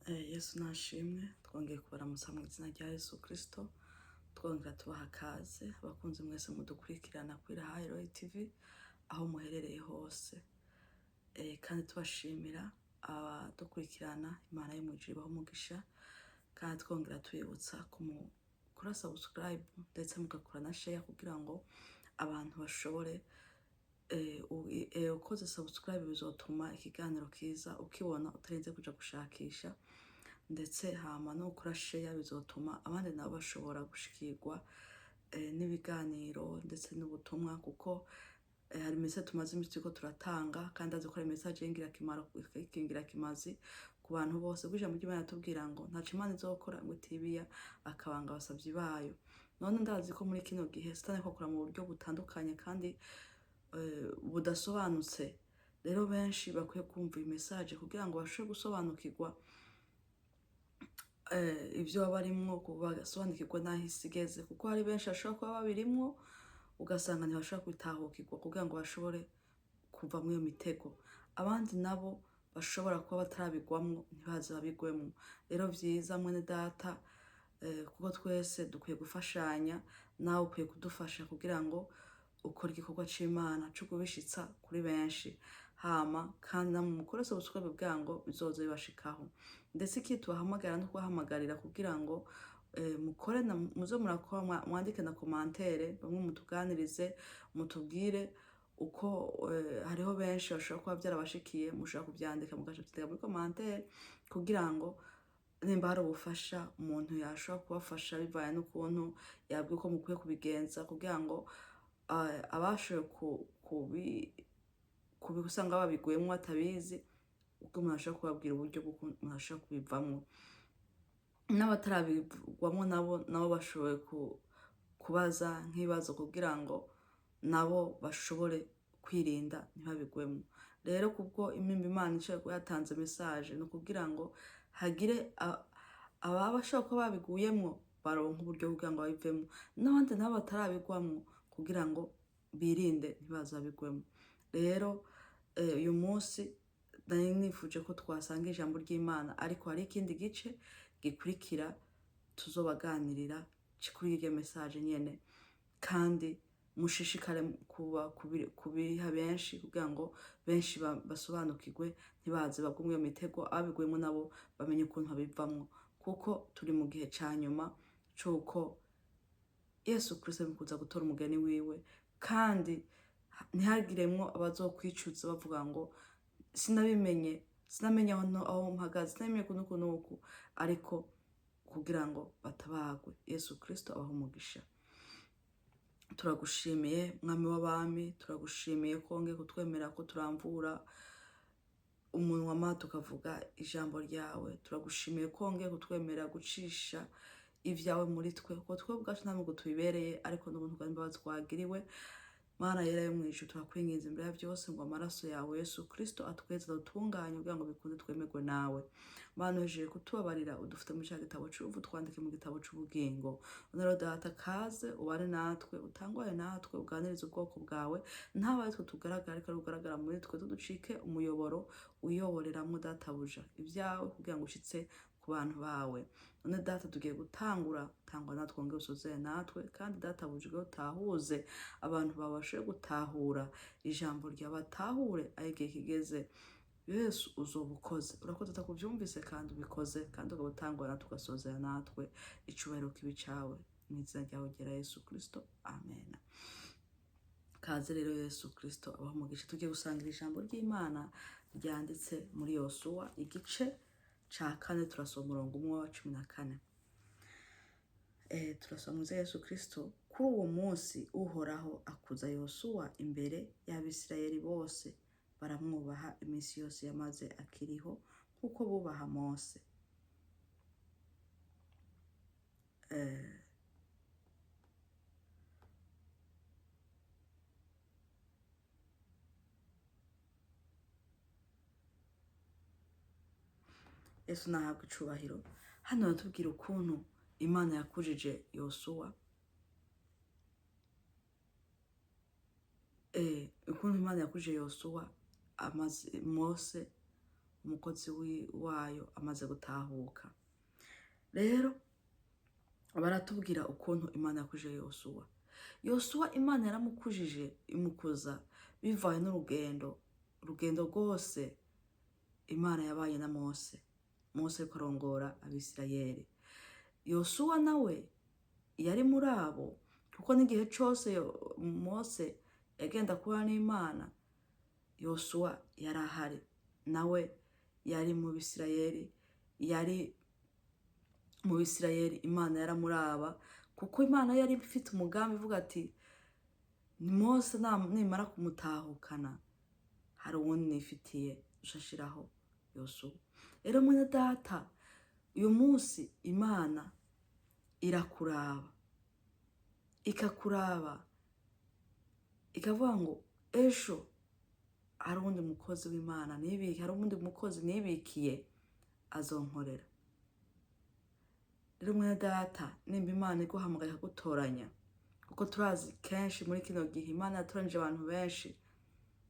Yesu nashimwe twongeye kubaramutsa mu izina rya Yesu Kristo twongera tubaha kaze abakunzi mwese mudukurikirana kuri Hayi TV aho muherereye hose kandi tubashimira abadukurikirana Imana y'umujuru ibahe umugisha kandi twongera tubibutsa kuri subscribe ndetse mugakora na share kugira ngo abantu bashobore ukoze subscribe bizotuma ikiganiro kiza ukibona utarinze kuja gushakisha ndetse hama no kuri share bizotuma abandi nabo bashobora gushikirwa n'ibiganiro ndetse n'ubutumwa kuko hari message tumaze imisi ko turatanga kandi azikora message y'ingirakamaro ikingira kimazi ku bantu bose bwije mu Imana tubwira ngo ntaco Imana izokora ngo tibiya akabanga abasavyi bayo none ndazi ko muri kino gihe Satani akora mu buryo butandukanye kandi budasobanutse rero benshi bakwiye kumva iyi message kugira ngo bashobore gusobanukirwa ibyo babarimwo kubasobanukirwa naho isigeze kuko hari benshi bashobora kuba babirimwo ugasanga ntibashobora kwitahukirwa kugira ngo bashobore kuva muri iyo mitego abandi nabo bashobora kuba batarabigwamwo ntibaze babigwemwo rero vyiza mwene data kuko twese dukwiye gufashanya nawe ukwiye kudufasha kugira ngo ukora igikorwa c'Imana cyo kubishitsa kuri benshi hama kandi namwe mukore subscribe bwa ngo bizoze bibashikaho ndetse ikitubahamagara no kubahamagarira kugira ngo mukore muzo murakora mwandike na commentaire bamwe mutuganirize mutubwire uko hariho benshi bashobora kuba byarabashikiye mushaka kubyandika mugashitira muri commentaire kugira ngo nimba hari ubufasha umuntu yashobora kubafasha bivaye n'ukuntu yabwiye uko mukwiye kubigenza kugira ngo abashoboye kubisanga babiguyemo batabizi ubwo umuntu ashobora kubabwira uburyo bwo umuntu ashobora kubivamo n'abatarabigwamo nabo bashoboye kubaza nk'ibibazo kugira ngo nabo bashobore kwirinda ntibabigwemo rero kubwo Imana ishobora kuba yatanze message no kugira ngo hagire abashobora kuba babiguyemo baronka uburyo kugira ngo babivemo n'abandi nabo batarabigwamo kugira ngo birinde ntibazabigwemo rero uyu munsi nari nifuje ko twasanga ijambo ry'Imana ariko hari ikindi gice gikurikira tuzobaganirira kuri iyo message nyene kandi mushishikare kubiha benshi kugira ngo benshi basobanukirwe ntibaze bagumwe iyo mitego abigwemo nabo bamenye ukuntu babivamwo kuko turi mu gihe ca nyuma cuko Yesu Kristo mukuza gutora umugeni wiwe kandi ntihagiremwo abazokwicuza bavuga ngo sinamenye aho mpagaze sinamenye kunuku ariko kugira ngo batabagwe Yesu Kristo abaho umugisha turagushimiye mwami w'abami turagushimiye ko nge kutwemera ko turamvura umunwa ma tukavuga ijambo ryawe turagushimiye ko nge kutwemera gucisha ivyawe muri twe ko twe bwacu namwe gutubibereye ariko n'ubuntu bwa imbabazi twagiriwe Mana yera yo mwijuru turakwinginze imbere ya byose ngo amaraso yawe Yesu Kristo atweze dutunganye kugira ngo bikunde twemerwe nawe Mana ujeje kutubabarira udufite mu gitabo cy'ubu twandike mu gitabo cy'ubugingo nero data kaze ubare natwe utangwaye natwe uganiriza ubwoko bwawe ntabaye twe tugaragara ariko ugaragara muri twe tuducike umuyoboro uyoboreramo databuja ibyawe kugira ngo ushitse ku bantu bawe none data tugiye gutangura tangwa natwe ngo usoze natwe kandi databuje utahuze abantu babashe gutahura ijambo ry'abatahure ayigiye kigeze Yesu uzobukoze urakoze takuvyumvise kandi ubikoze kandi ugutangwa natwe ugasozera natwe icubahiro kibi cawe mu izina ryawe gera Yesu Kristo amen kaze rero Yesu Kristo abaho umugisha tugiye gusangira ijambo ry'Imana ryanditse muri Yosuwa igice ca 4 turasoma umurongo 14 turasoma Yesu Kristo kuri uwo munsi uhoraho akuza Yosuwa imbere y'Abisirayeli bose baramwubaha iminsi yose yamaze akiriho kuko bubaha Mose Yesu nahabwa icubahiro hano natubwira ukuntu Imana yakujije Yosuwa ukuntu Imana yakujije Yosuwa amaze Mose umukozi wayo amaze gutahuka. Rero baratubwira ukuntu Imana yakujije Yosuwa. Yosuwa Imana yaramukujije imukuza bivanye urugendo rwose Imana yabaye na Mose ariko arongora Abisirayeli. Yosuwa nawe yari muri abo, kuko n'igihe cyose Mose yagenda kuba n'Imana, Yosuwa yari ahari, nawe yari mu Bisirayeli, Imana yaramuraba, kuko Imana yari ifite umugambi ivuga ati Mose nimara kumutahukana hari uwundi nifitiye ushashiraho Yosuwa. Rero mwene data, uyu munsi Imana irakuraba, ikakuraba, ikavuga ngo ejo hari uwundi mukozi w'Imana hari uwundi mukozi nibikiye azonkorera. Rero mwene data, nimba Imana iguhamagaye ikagutoranya, kuko turazi kenshi muri kino gihe Imana yatoranije abantu benshi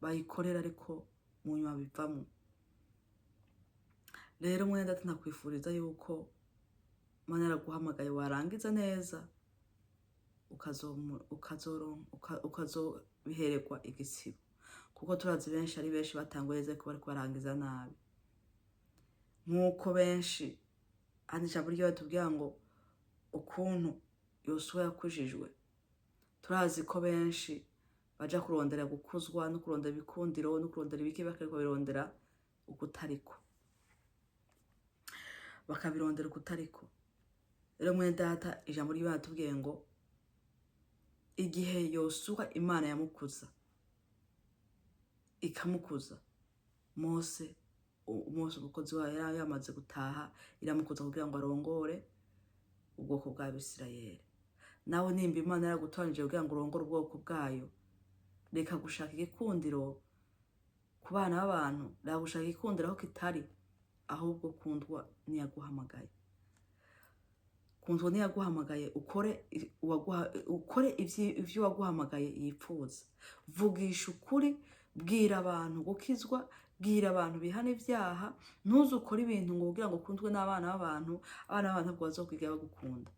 bayikorera ariko mu nyuma bivamo. Rero mwene data, nakwifuriza yuko Imana yaraguhamagaye warangiza neza ukazobihererwa igisibo, kuko turazi benshi ari benshi batanguye ko bari barangiza nabi. Nk'uko benshi hano ijambo ryo batubwira ngo ukuntu Yosuwa yakujijwe, turazi ko benshi baja kurondera gukuzwa no kurondera ibikundiro no kurondera ibiki, bakabirondera ukutariko. Rero mwene data, ijambo ryo batubwiye ngo igihe Yosuwa Imana yamukuza ikamukuza, Mose umukozi wayo yari yamaze gutaha, iramukuza kugira ngo arongore ubwoko bwa Bisirayeli. Nawe nimba Imana yaragutoranije kugira ngo urongore ubwoko bwayo, reka gushaka igikundiro ku bana b'abantu, reka gushaka igikundiro aho kitari, ahubwo kundwa niyaguhamagaye. Ukore ivyo waguhamagaye yipfuza. Vugisha ukuri, bwira abantu gukizwa, bwira abantu bihana ibyaha. Ntuzukore ibintu ngo kugira ngo ukundwe n'abana b'abantu. Abana b'abantu ntabwo bazokwiga bagukunda,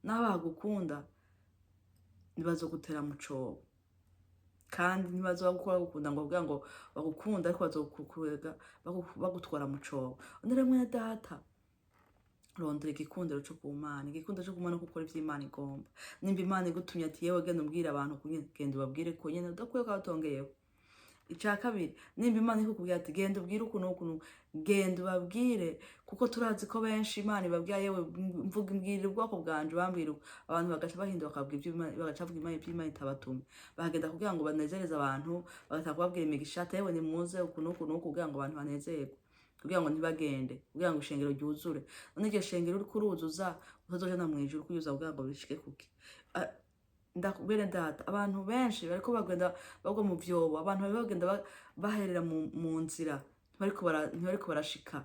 n'abagukunda ntibazogutera mu cobo, kandi ntibazogukora gukunda ngo kugira ngo bagukunda ariko bazokukwega bagutwara mu cobo. None mwene data, rondera igikundiro cyo ku Mana, igikundiro cyo ku Mana, kuko ivyo Imana igomba. Nimba Imana igutumye ati yewe genda ubwira abantu, genda ubabwire ko nyene udakwiye ko batongeyeho. Ica kabiri, nimba Imana ikukubwira ati genda ubwire ukuntu, genda ubabwire, kuko turazi ko benshi Imana ibabwira yewe mbwirira ubwoko bwanje, bambwira abantu bagaca bahinduka bagaca bavuga Imana itabatumye, bagenda kugira ngo banezereze abantu, bagata kubabwira imigisha, yewe nimuze ukuntu kugira ngo abantu banezerwe, kugira ngo ntibagende, kugira ngo ishengero ryuzure. None iryo shengero uriko uruzuza utazojana mu ijuru kuyuza kugira ngo bishike kuki? Ndakubwira data, abantu benshi bariko bagenda bagwa mu vyobo, abantu bagenda baherera mu nzira, ntibariko barashika,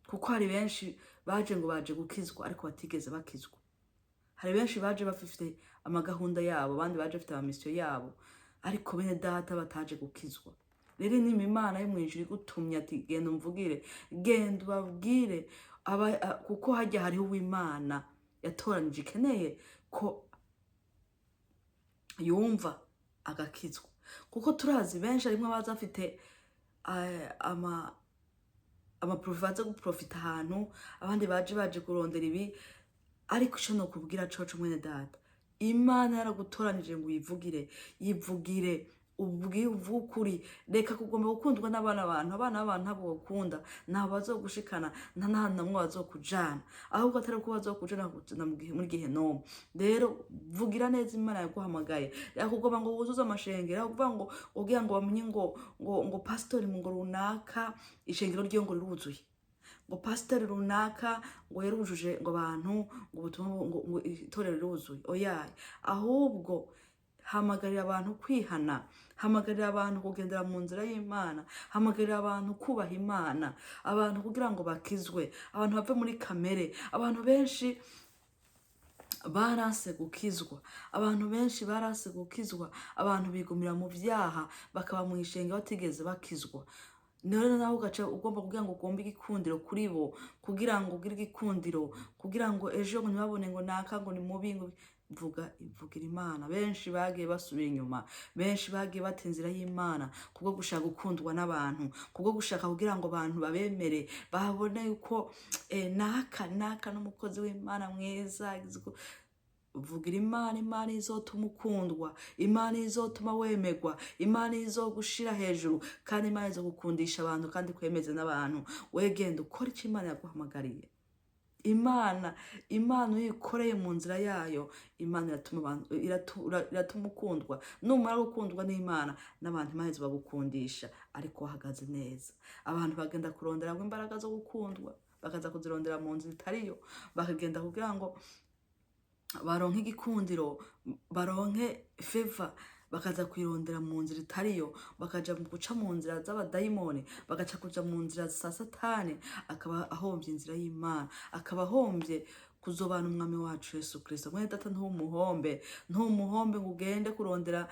kuko hari benshi baje gukizwa ariko batigeze bakizwa. Hari benshi baje bafite amagahunda yabo, abandi baje bafite amamisiyo yabo, ariko bene data bataje gukizwa. Rero nimba Imana yo mu ijuru igutumye ati genda umvugire, genda ubabwire, kuko hajya hariho uw'Imana yatoranije ikeneye ko yumva agakizwa. Kuko turazi benshi arimwe baza afite amaprofaze guprofita ahantu, abandi baje kurondera ibi, ariko ico no kubwira coco mwene data, Imana yaragutoranije ngo yivugire ubwukuri. Reka kugomba gukundwa n'abana b'abantu. Abana b'abantu ntabwo bakunda, ntabwo bazogushikana, nta n'ahantu namwe bazokujana, ahubwo atari ko bazokujana muri Gehinomu. Rero vugira neza Imana yaguhamagaye. Yakugomba ngo wuzuze amashengero, kuvuga ngo ugira ngo bamenye ngo pastori ngo runaka ishengero ryo ngo riruzuye, ngo pastori runaka ngo yarujuje ngo abantu ngo ubutumwa ngo itorero riruzuye. Oyaye, ahubwo hamagarira abantu kwihana, hamagarira abantu kugendera mu nzira y'Imana, hamagarira abantu kubaha Imana, abantu kugira ngo bakizwe, abantu bave muri kamere. Abantu benshi barase gukizwa, abantu bigumira mu vyaha, bakaba mu ishengero batigeze bakizwa. rero nawe ugaca ugomba kugira ngo ugombe igikundiro kuri bo, kugira ngo ugire igikundiro, kugira ngo ejo ntibabone ngo naka ngo ni mubi, ngo vugira Imana. Benshi bagiye basubira inyuma, benshi bagiye bata inzira y'Imana kubwo gushaka gukundwa n'abantu, kubwo gushaka kugira ngo abantu babemere, babone yuko naka n'umukozi w'Imana mwiza. Vugira Imana. Imana izotuma ukundwa, Imana izotuma wemerwa, Imana izogushira hejuru, kandi Imana izogukundisha abantu kandi kwemeze n'abantu. Wegenda ukora icyo Imana yaguhamagariye. Imana iyo ikoreye mu nzira yayo, Imana iratuma ukundwa. Numara gukundwa n'Imana, n'abantu Imana izobagukundisha ariko wahagaze neza. Abantu bagenda kurondera imbaraga zo gukundwa, bakaza kuzirondera mu nzira itariyo, bakagenda kugira ngo baronke igikundiro, baronke favor, bakaza kwirondera mu nzira itariyo, bakaja guca mu nzira z'abadayimoni, bagaca kuja mu nzira za Satani, akaba ahombye inzira y'Imana, akaba ahombye kuzobana umwami wacu Yesu Kristo. Mwene data, ntumuhombe ngo ugende kurondera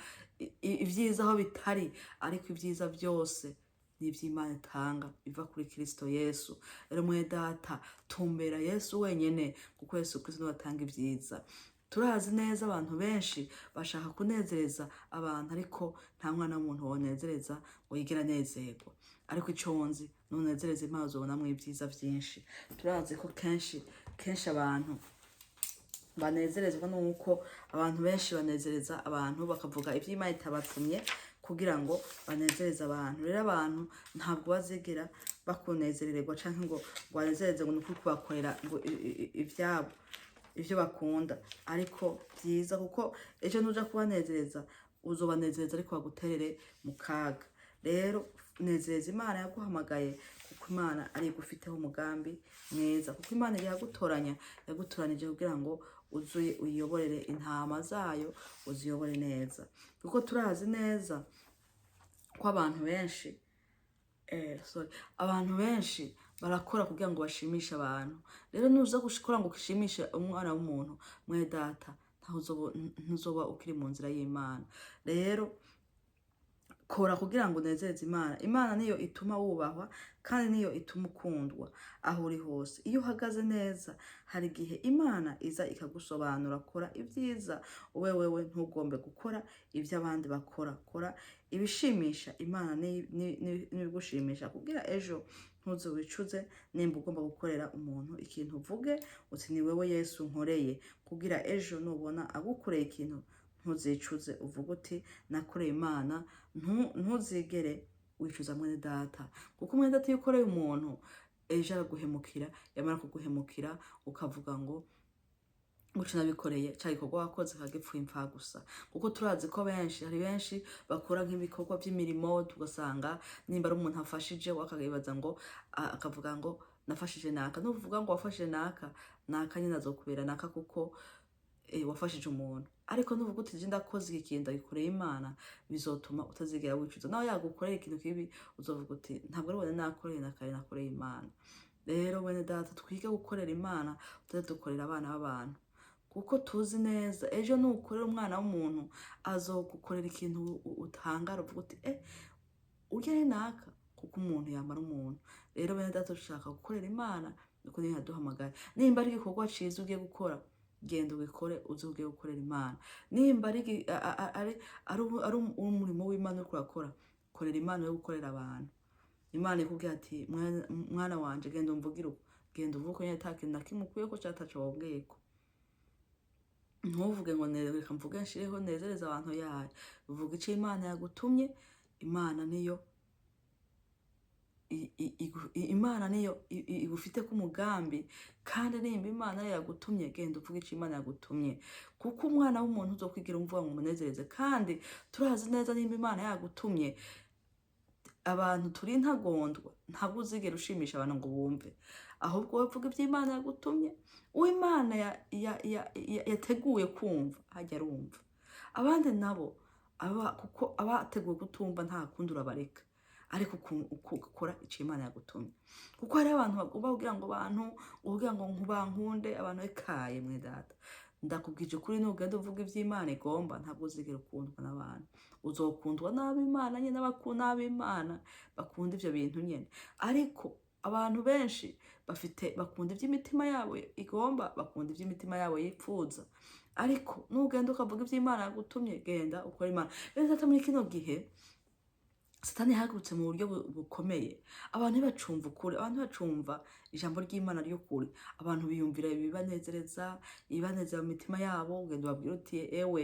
ibyiza aho bitari, ariko ibyiza byose ni iby'Imana itanga biva kuri Kristo Yesu. Rero mwene data, tumbera Yesu wenyene, kuko Yesu Kristo niwe atanga ibyiza. Turazi neza abantu benshi bashaka kunezereza abantu, ariko nta mwana w'umuntu wonezereza ngo yigera anezerwa. Ariko icyo nzi, nunezereza Imana uzobonamwo ibyiza byinshi. Turazi ko kenshi abantu banezerezwa nuko abantu benshi banezereza abantu bakavuga iby'Imana itabatumye kugira ngo banezereze abantu. Rero abantu ntabwo bazigera bakunezererwa canke ngo banezereze ngo nuko kubakorera ngo ivyabo ivyo bakunda, ariko byiza, kuko ejo nuja kubanezereza uzobanezereza ariko baguterere mu kaga. Rero nezereza Imana yaguhamagaye, kuko Imana ari igufiteho umugambi mwiza, kuko Imana yagutoranije kugira ngo uzuye uyiyoborere intama zayo, uziyobore neza. Kuko turazi neza ko abantu benshi barakora kugira ngo bashimishe abantu. Rero nuza gushikora ngo ushimishe umwana w'umuntu, mwene data, ntuzoba ukiri mu nzira y'Imana. Rero kora kugira ngo unezereze Imana. Imana niyo ituma wubahwa, kandi niyo ituma ukundwa aho uri hose. Iyo uhagaze neza, hari igihe Imana iza ikagusobanura. Kora ibyiza, wewe ntugombe gukora ibyo abandi bakora. Kora ibishimisha Imana n'ibigushimisha, kugira ejo ntuze wicuze nimba ugomba gukorera umuntu ikintu. Uvuge uti ni wewe Yesu nkoreye, kugira ejo nubona agukoreye ikintu ntuzicuze, uvuga uti nakoreye Imana. Ntuzigere wicuza mwene data, kuko mwene data iyo ukoreye umuntu ejo araguhemukira, yamara kuguhemukira ukavuga ngo guca nabikoreye cya gikorwa wakoze kagipfuye impfa gusa. Kuko turazi ko hari benshi bakora nk'ibikorwa by'imirimo, tugasanga nimba ari umuntu afashije wakabibaza ngo akavuga ngo nafashije naka. Nuvuga ngo wafashije naka nyine azokubera naka kuko wafashije umuntu. Ariko nuvuga uti je ndakoze iki kintu ndagikoreye Imana, bizotuma utazigera wicuza. Nawe yagukoreye ikintu kibi, uzovuga uti ntabwo ari wewe nakoreye nakare, nakoreye Imana. Rero wene data, twige gukorera Imana, tutaze dukorera abana b'abantu, kuko tuzi neza ejo nukorera umwana w'umuntu azogukorera ikintu utangara, uvuga uti urya ni naka, kuko umuntu yamara umuntu. Rero bene data, dushaka gukorera Imana, nuko niyo yaduhamagaye. Nimba ari igikorwa ciza ugiye gukora, genda ugikore, uzi ugiye gukorera Imana. Nimba ari umurimo w'Imana uriko urakora, korera Imana yo gukorera abantu. Imana ikubwira ati mwana wanje genda umvugire uko, genda uvuge ko nyine nta kintu na kimwe ukuyeko canke ataco wobweko. Ntuvuge ngo reka mvuge nshireho nezereza abantu yayo. Uvuga ico Imana yagutumye. Imana niyo igufite ku mugambi, kandi nimba Imana yagutumye, genda uvuge ico Imana yagutumye, kuko umwana w'umuntu uzokwigira umvuga ngo umunezereze. Kandi turazi neza nimba Imana yagutumye, abantu turi ntagondwa, ntabwo uzigera ushimisha abantu ngo bumve, ahubwo wavuga ibyo Imana yagutumye. Uw'Imana yateguye kumva hajya arumva. Abandi nabo kuko abateguye kutumva nta kundi urabareka, ariko ukora ico Imana yagutumye. Kuko hari abantu bagomba kugira ngo abantu uvuga ngo nkubankunde abantu ekaye mwene data, ndakubwije kuri nugenda uvuga ivy'Imana igomba ntabwo uzigera ukundwa n'abantu, uzokundwa n'ab'Imana nyene n'ab'Imana bakunda ivyo bintu nyene. Ariko abantu benshi bakunda ivy'imitima yabo igomba, bakunda ivy'imitima yabo yipfuza. Ariko nugenda ukavuga ivy'Imana yagutumye, genda ukora Imana. Rero data, muri kino gihe Satani yahagurutse mu buryo bukomeye. Abantu ntibacumva ukuri, abantu ntibacumva ijambo ry'Imana ry'ukuri. Abantu biyumvira ibibanezereza, ibibanezera mu mitima yabo, ugenda ubabwira uti ewe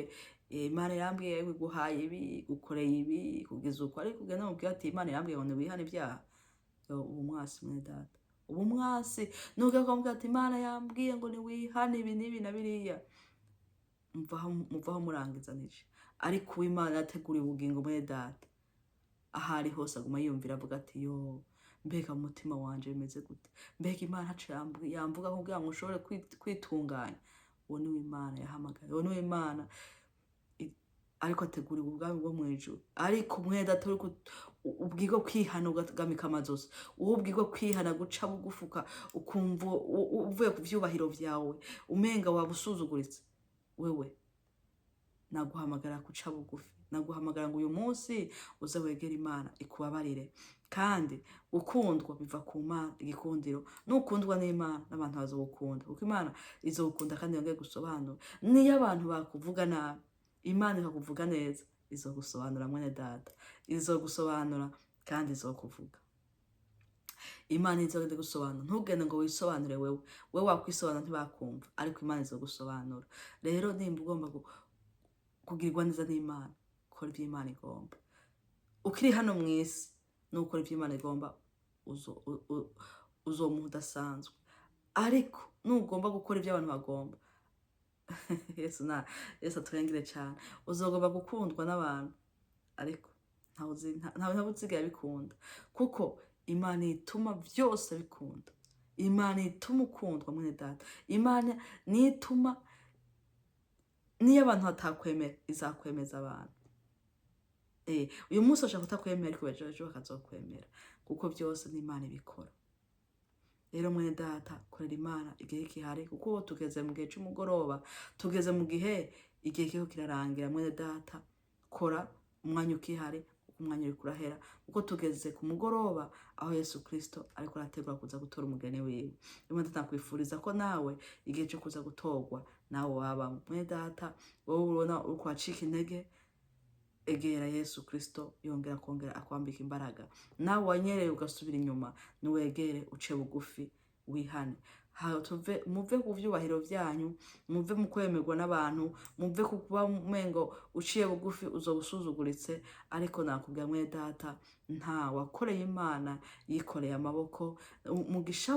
Imana irambwiye yewe iguhaye ibi, gukoreye ibi, kugeza uko. Ariko ugenda umubwira ati Imana irambwiye ngo ntiwihane ibyaha. Ubu mwasi mwene data. Ubu mwasi. Nugenda ukamubwira ati Imana yambwiye ngo ntiwihane ibi n'ibi na biriya. Muvaho murangizanije. Ariko Imana yateguriye ubugingo mwene data. Ahari hose aguma yumvira avuga ati yo mbega umutima wanje bimeze gute, mbega Imana hacu yamvuga kugira ngo ushobore kwitunganya. Uwo ni Imana yahamagaye, uwo ni Imana ariko ategura ubwami bwo mu ijuru. Ariko mwene data ubwirwa kwihana ugagamika amazosi, uwo ubwirwa kwihana guca bugufuka ukumva uvuye ku vyubahiro vyawe umenga wabusuzuguritse, wewe naguhamagara guca bugufi, naguhamagara ngo uyu munsi uze wegera Imana ikubabarire. Kandi gukundwa biva ku Mana, igikundiro. Nukundwa n'Imana n'abantu bazogukunda, kuko Imana izogukunda kandi yongeye gusobanura. Niyo abantu bakuvuga nabi, Imana ikakuvuga neza, izogusobanura mwene data, izogusobanura kandi izokuvuga. Imana izogenda gusobanura, ntugende ngo wisobanure wewe wakwisobanura ntibakumva, ariko Imana izogusobanura. Rero nimba ugomba kugirirwa neza n'Imana, ukora ivy'Imana igomba. Ukiri hano mw'isi nukora ivy'Imana igomba, uzomuha udasanzwe. Ariko nugomba gukora ivyo abantu bagomba, Yesu aturengere cyane, uzogomba gukundwa n'abantu, ariko ntawe uzigaye bikunda, kuko Imana ituma vyose bikunda. Imana ituma ukundwa mwene data. Imana nituma niyo abantu batakwemera izakwemeza abantu. Uyu munsi bashaka kutakwemera ariko ejo bakazokwemera, kuko byose ni Imana ibikora. Rero mwene data, korera Imana igihe kihari, kuko tugeze mu gihe cy'umugoroba, tugeze mu gihe igihe kiriko kirarangira. Mwene data, kora umwanya ukihari, umwanya uri kurahera, kuko tugeze ku mugoroba aho Yesu Kristo ariko arategura kuza gutora umugeni wiwe. Mwene data, nakwifuriza ko nawe igihe cyo kuza gutorwa nawe waba. Mwene data, wowe ubona uko wacika intege, egera Yesu Kristo yongera kongera akwambika imbaraga. Nawe wanyereye ugasubira inyuma, niwegere uce bugufi wihane. Muve ku vyubahiro vyanyu, muve mu kwemerwa n'abantu, muve ku kuba umengo uciye bugufi uzobusuzuguritse. Ariko nakubwira mwene data, nta wakoreye Imana yikoreye amaboko. Umugisha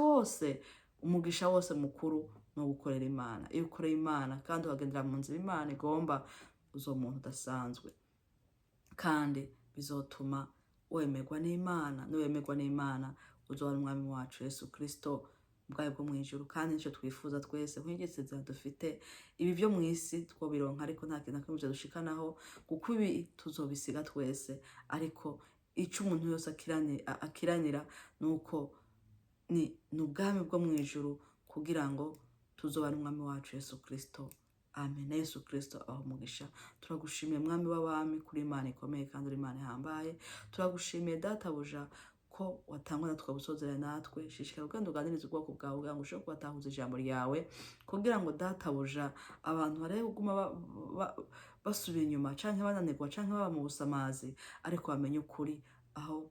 wose mukuru no gukorera Imana. Iyo ukoreye Imana kandi ukagendera mu nzira Imana igomba, uzomuntu udasanzwe, kandi bizotuma wemerwa n'Imana. Nuwemerwa n'Imana uzobana umwami wacu Yesu Kristo ubwayo bwo mu ijuru. Kandi nico twifuza twese, nk'igisezerano dufite. Ibi vyo mw'isi twobironka, ariko nta kintu nakimwe dushikanaho, kuko ibi tuzobisiga twese. Ariko ico umuntu yose akiranira nuko ni ubwami bwo mu ijuru, kugira ngo tuzobana umwami wacu Yesu Kristo. Amen. Yesu Kristo aho umugisha. Turagushimiye mwami w'abami, kuri Imana ikomeye kandi uri Imana ihambaye. Turagushimiye databuja ko watangwa natwe gusozera natwe. Shishikara ugenda uganiriza ubwoko bwawe kugira ngo ushobore kubatahuza ijambo ryawe, kugira ngo databuja abantu barebe kuguma basubira inyuma canke bananirwa canke baba mu busamazi, ariko bamenye ukuri aho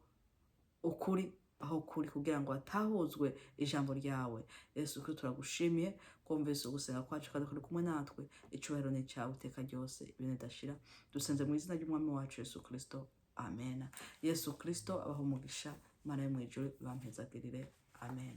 kuri, kugira ngo hatahuzwe ijambo ryawe. Yesu Kristo, turagushimiye kumvise ugusenga kwacu kandi kuri kumwe natwe. Icubahiro ni cyawe iteka ryose, ibintu bidashira. Dusenze mu izina ry'umwami wacu Yesu Kristo. Amen. Yesu Kristo abaho umugisha. Imana yo mu ijuru ibampezagirire. Amen.